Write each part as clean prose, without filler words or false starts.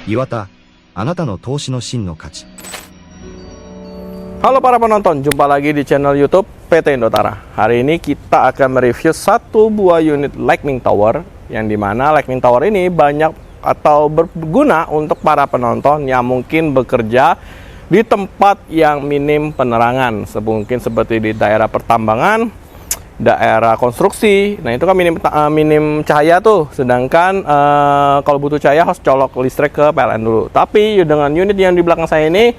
岩田、あなたの投資の真の価値。 Halo para penonton, jumpa lagi di channel YouTube PT Indotara. Hari ini kita akan mereview satu buah unit Lightning Tower, yang dimana Lightning Tower ini banyak atau berguna untuk para penonton yang mungkin bekerja di tempat yang minim penerangan, mungkin seperti di daerah pertambangan, daerah konstruksi. Nah itu kan minim cahaya tuh, sedangkan kalau butuh cahaya harus colok listrik ke PLN dulu. Tapi dengan unit yang di belakang saya ini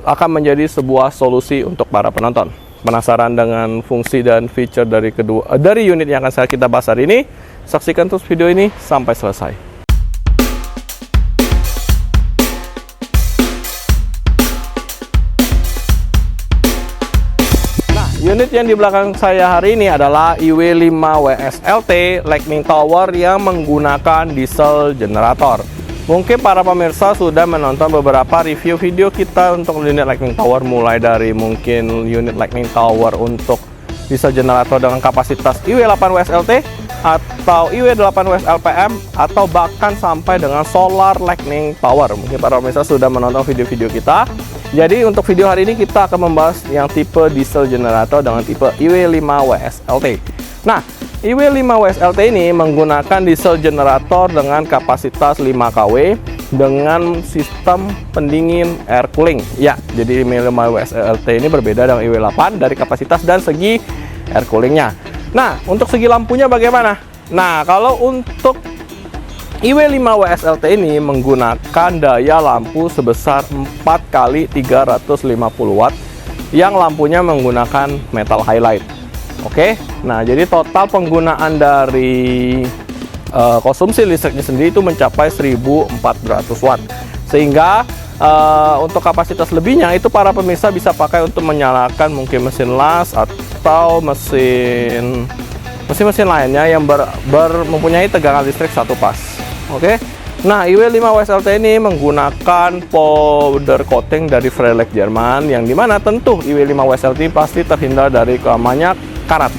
akan menjadi sebuah solusi untuk para penonton. Penasaran dengan fungsi dan feature dari unit yang akan kita bahas hari ini? Saksikan terus video ini sampai selesai. Nah, unit yang di belakang saya hari ini adalah IW5WSLT Lightning Tower yang menggunakan diesel generator. Mungkin para pemirsa sudah menonton beberapa review video kita untuk unit Lightning Tower, mulai dari mungkin unit Lightning Tower untuk diesel generator dengan kapasitas IW8WSLT atau IW8WSLPM, atau bahkan sampai dengan solar Lightning Tower. Mungkin para pemirsa sudah menonton video-video kita. Jadi untuk video hari ini kita akan membahas yang tipe diesel generator dengan tipe IW5WSLT. Nah, IW5WSLT ini menggunakan diesel generator dengan kapasitas 5 kW dengan sistem pendingin air cooling. Ya, jadi IW5WSLT ini berbeda dengan IW8 dari kapasitas dan segi air coolingnya. Nah, untuk segi lampunya bagaimana? Nah, kalau untuk IW5WSLT ini menggunakan daya lampu sebesar 4 x 350 watt yang lampunya menggunakan metal highlight. Oke, nah jadi total penggunaan dari konsumsi listriknya sendiri itu mencapai 1400 watt. Sehingga untuk kapasitas lebihnya itu para pemirsa bisa pakai untuk menyalakan mungkin mesin las atau mesin lainnya yang mempunyai tegangan listrik satu pas. Oke, nah IW5WSLT ini menggunakan powder coating dari Frelec Jerman, yang dimana tentu IW5WSLT pasti terhindar dari namanya karat.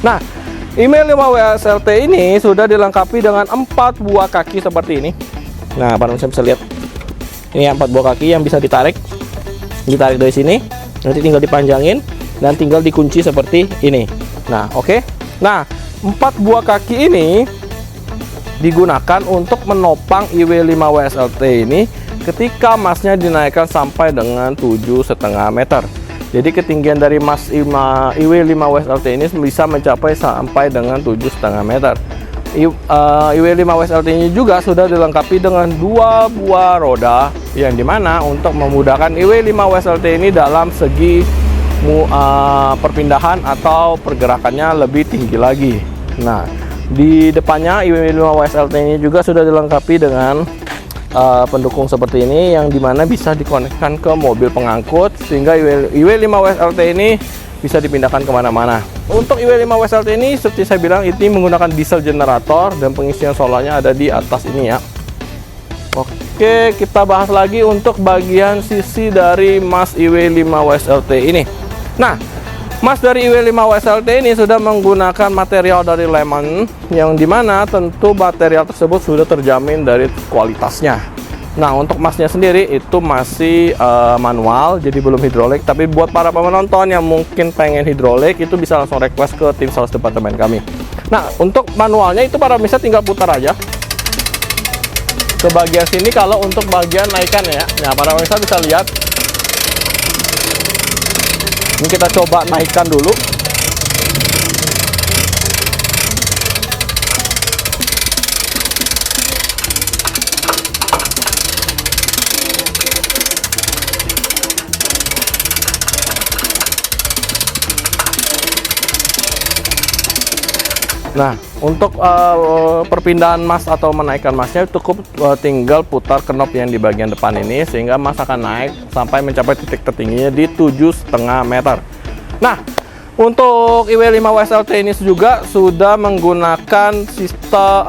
Nah, IW5WSLT ini sudah dilengkapi dengan 4 buah kaki seperti ini. Nah, para pemirsa bisa lihat. Ini 4 buah kaki yang bisa ditarik dari sini. Nanti tinggal dipanjangin dan tinggal dikunci seperti ini. Nah, oke. Nah, 4 buah kaki ini digunakan untuk menopang IW5WSLT ini ketika masnya dinaikkan sampai dengan 7,5 meter. Jadi ketinggian dari mas IW5WSLT ini bisa mencapai sampai dengan 7,5 meter. IW5WSLT ini juga sudah dilengkapi dengan 2 buah roda, yang dimana untuk memudahkan IW5WSLT ini dalam segi perpindahan atau pergerakannya lebih tinggi lagi. Nah, di depannya IW5WSLT ini juga sudah dilengkapi dengan pendukung seperti ini, yang dimana bisa dikonekkan ke mobil pengangkut, sehingga IW5WSLT ini bisa dipindahkan kemana-mana. Untuk IW5WSLT ini seperti saya bilang, ini menggunakan diesel generator dan pengisian solarnya ada di atas ini ya. Oke, kita bahas lagi untuk bagian sisi dari mas IW5WSLT ini. Nah, mas dari IW5WSLT ini sudah menggunakan material dari Lemon, yang dimana tentu material tersebut sudah terjamin dari kualitasnya. Nah, untuk masnya sendiri itu masih manual, jadi belum hidrolik. Tapi buat para penonton yang mungkin pengen hidrolik, itu bisa langsung request ke tim sales departemen kami. Nah, untuk manualnya itu para pemirsa tinggal putar aja ke bagian sini. Kalau untuk bagian naikan ya, nah para pemirsa bisa lihat. Ini kita coba naikkan dulu. Nah, untuk perpindahan mas atau menaikkan masnya cukup tinggal putar knob yang di bagian depan ini, sehingga mas akan naik sampai mencapai titik tertingginya di 7,5 meter. Nah, untuk IW5WSLT ini juga sudah menggunakan sistem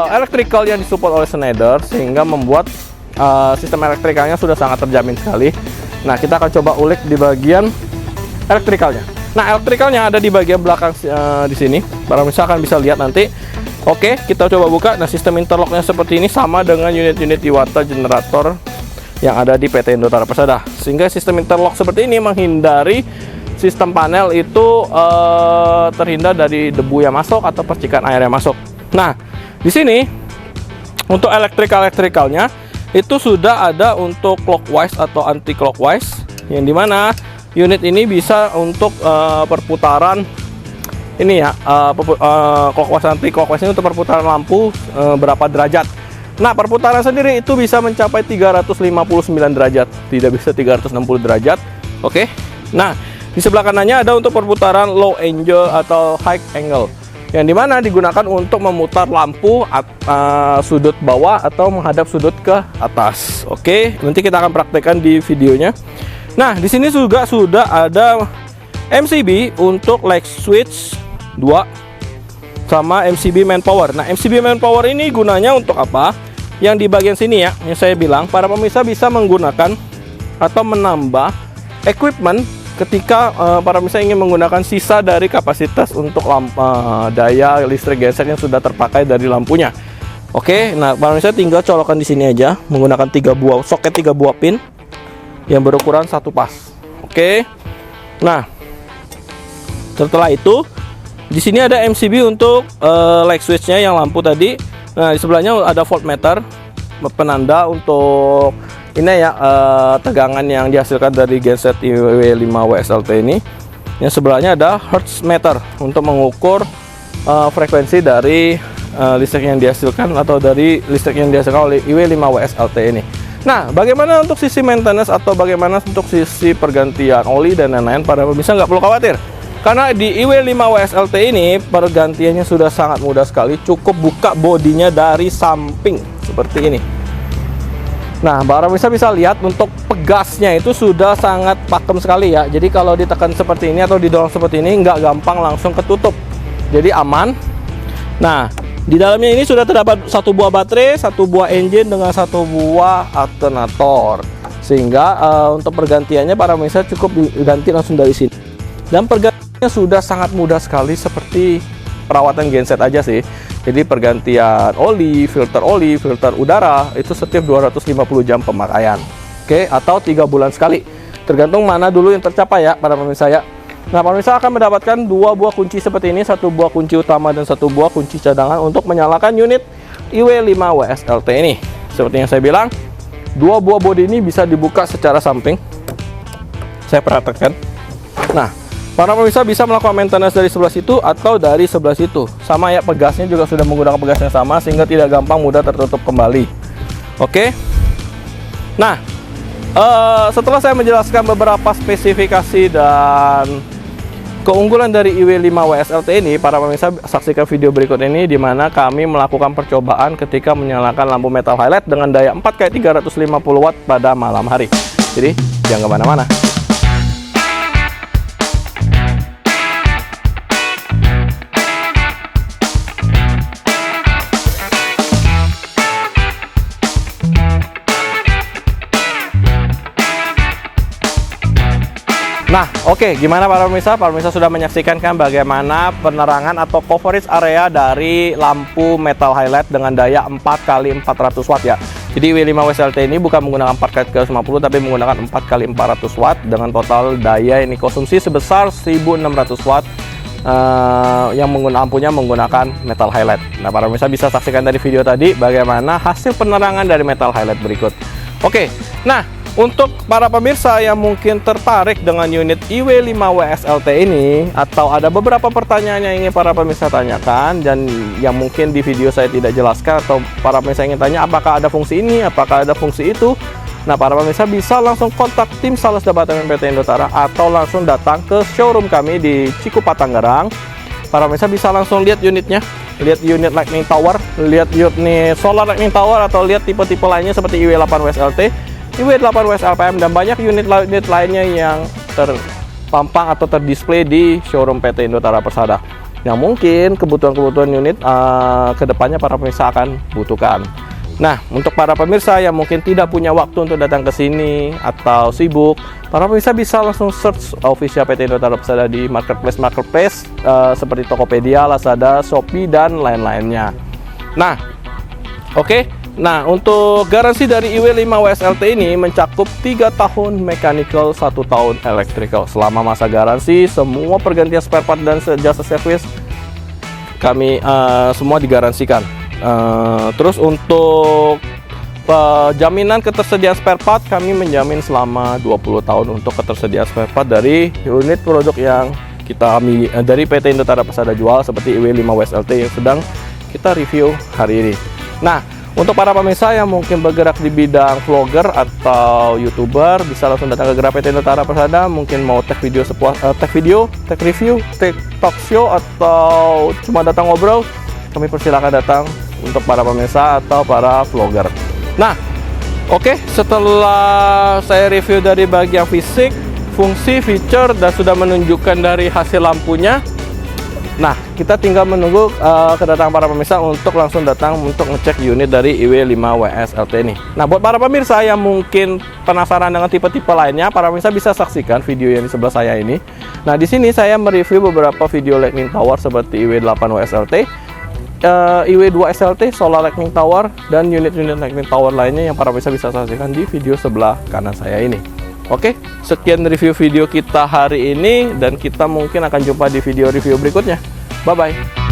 electrical yang disupport oleh Schneider, sehingga membuat sistem elektrikalnya sudah sangat terjamin sekali. Nah, kita akan coba ulik di bagian elektrikalnya. Nah, elektrikalnya ada di bagian belakang di sini. Para pemirsa akan bisa lihat nanti Oke, kita coba buka. Nah, sistem interlocknya seperti ini, sama dengan unit-unit Iwata generator yang ada di PT Indotara Persada. Sehingga sistem interlock seperti ini menghindari sistem panel itu terhindar dari debu yang masuk atau percikan air yang masuk. Nah, di sini untuk elektrikalnya itu sudah ada untuk clockwise atau anti clockwise, yang dimana unit ini bisa untuk perputaran ini ya, clockwise anti clockwise ini untuk perputaran lampu berapa derajat. Nah, perputaran sendiri itu bisa mencapai 359 derajat, tidak bisa 360 derajat. Oke. Nah, di sebelah kanannya ada untuk perputaran low angle atau high angle, yang dimana digunakan untuk memutar lampu sudut bawah atau menghadap sudut ke atas. Oke, nanti kita akan praktekkan di videonya. Nah, di sini juga sudah ada MCB untuk light switch 2 sama MCB main power. Nah, MCB main power ini gunanya untuk apa? Yang di bagian sini ya, yang saya bilang, para pemirsa bisa menggunakan atau menambah equipment ketika para pemirsa ingin menggunakan sisa dari kapasitas untuk daya listrik genset yang sudah terpakai dari lampunya. Oke, nah para pemirsa tinggal colokan di sini aja menggunakan 3 buah soket, 3 buah pin yang berukuran 1 pas. Oke. Nah, setelah itu di sini ada MCB untuk light switch-nya yang lampu tadi. Nah, di sebelahnya ada voltmeter, penanda untuk ini ya, tegangan yang dihasilkan dari genset IW5 WSLT ini. Yang sebelahnya ada hertz meter untuk mengukur frekuensi dari listrik yang dihasilkan atau dari listrik yang dihasilkan oleh IW5 WSLT ini. Nah, bagaimana untuk sisi maintenance atau bagaimana untuk sisi pergantian oli dan lain-lain, para pemirsa nggak perlu khawatir. Karena di IW5 WSLT ini pergantiannya sudah sangat mudah sekali, cukup buka bodinya dari samping seperti ini. Nah, para pemirsa bisa lihat untuk pegasnya itu sudah sangat pakem sekali ya. Jadi kalau ditekan seperti ini atau didorong seperti ini nggak gampang langsung ketutup. Jadi aman. Nah, di dalamnya ini sudah terdapat 1 buah baterai, 1 buah engine dengan 1 buah alternator. Sehingga untuk pergantiannya para pemirsa cukup diganti langsung dari sini. Dan pergantiannya sudah sangat mudah sekali, seperti perawatan genset aja sih. Jadi pergantian oli, filter udara itu setiap 250 jam pemakaian. Oke, atau 3 bulan sekali. Tergantung mana dulu yang tercapai ya para pemirsa ya. Nah, pemirsa akan mendapatkan 2 buah kunci seperti ini, 1 buah kunci utama dan 1 buah kunci cadangan untuk menyalakan unit IW5 WSLT ini. Seperti yang saya bilang, 2 buah bodi ini bisa dibuka secara samping. Saya perhatikan. Nah, para pemirsa bisa melakukan maintenance dari sebelah situ atau dari sebelah situ. Sama ya, pegasnya juga sudah menggunakan pegas yang sama sehingga tidak gampang mudah tertutup kembali. Oke. Nah, setelah saya menjelaskan beberapa spesifikasi dan keunggulan dari IW5 WSLT ini, para pemirsa saksikan video berikut ini di mana kami melakukan percobaan ketika menyalakan lampu metal highlight dengan daya 4x350 watt pada malam hari. Jadi, jangan kemana-mana. Nah, oke, gimana para pemirsa? Para pemirsa sudah menyaksikan kan bagaimana penerangan atau coverage area dari lampu metal highlight dengan daya 4x400 watt ya. Jadi IW5 WSLT ini bukan menggunakan 4x350 tapi menggunakan 4x400 watt dengan total daya ini konsumsi sebesar 1600 watt yang lampunya menggunakan metal highlight. Nah, para pemirsa bisa saksikan dari video tadi bagaimana hasil penerangan dari metal highlight berikut. Oke, nah, untuk para pemirsa yang mungkin tertarik dengan unit IW5 WSLT ini, atau ada beberapa pertanyaan yang ingin para pemirsa tanyakan dan yang mungkin di video saya tidak jelaskan, atau para pemirsa ingin tanya apakah ada fungsi ini, apakah ada fungsi itu, nah para pemirsa bisa langsung kontak tim sales departemen PT Indotara atau langsung datang ke showroom kami di Cikupa, Tangerang. Para pemirsa bisa langsung lihat unitnya, lihat unit lightning tower, lihat unit solar lightning tower, atau lihat tipe-tipe lainnya seperti IW8 WSLT, IW8 WSLPM, dan banyak unit lainnya yang terpampang atau terdisplay di showroom PT Indotara Persada yang mungkin kebutuhan-kebutuhan unit kedepannya para pemirsa akan butuhkan. Nah, untuk para pemirsa yang mungkin tidak punya waktu untuk datang ke sini atau sibuk, para pemirsa bisa langsung search official PT Indotara Persada di marketplace seperti Tokopedia, Lazada, Shopee, dan lain-lainnya. Nah, oke. Nah, untuk garansi dari IW5 WSLT ini mencakup 3 tahun mechanical, 1 tahun electrical. Selama masa garansi, semua pergantian spare part dan jasa servis kami semua digaransikan. Terus untuk jaminan ketersediaan spare part, kami menjamin selama 20 tahun untuk ketersediaan spare part dari unit produk yang kita dari PT Indotara Persada jual seperti IW5 WSLT yang sedang kita review hari ini. Nah, untuk para pemirsa yang mungkin bergerak di bidang vlogger atau YouTuber, bisa langsung datang ke gerai PT Indotara Persada. Mungkin mau tag video, tag review, tag talk show, atau cuma datang ngobrol, kami persilakan datang untuk para pemirsa atau para vlogger. Nah, oke, setelah saya review dari bagian fisik, fungsi, feature, dan sudah menunjukkan dari hasil lampunya, nah, kita tinggal menunggu kedatangan para pemirsa untuk langsung datang untuk ngecek unit dari IW5 WSLT ini. Nah, buat para pemirsa yang mungkin penasaran dengan tipe-tipe lainnya, para pemirsa bisa saksikan video yang di sebelah saya ini. Nah, di sini saya mereview beberapa video lightning tower seperti IW8 WSLT, IW2 SLT, solar lightning tower, dan unit-unit lightning tower lainnya yang para pemirsa bisa saksikan di video sebelah kanan saya ini. Oke, sekian review video kita hari ini, dan kita mungkin akan jumpa di video review berikutnya. Bye-bye.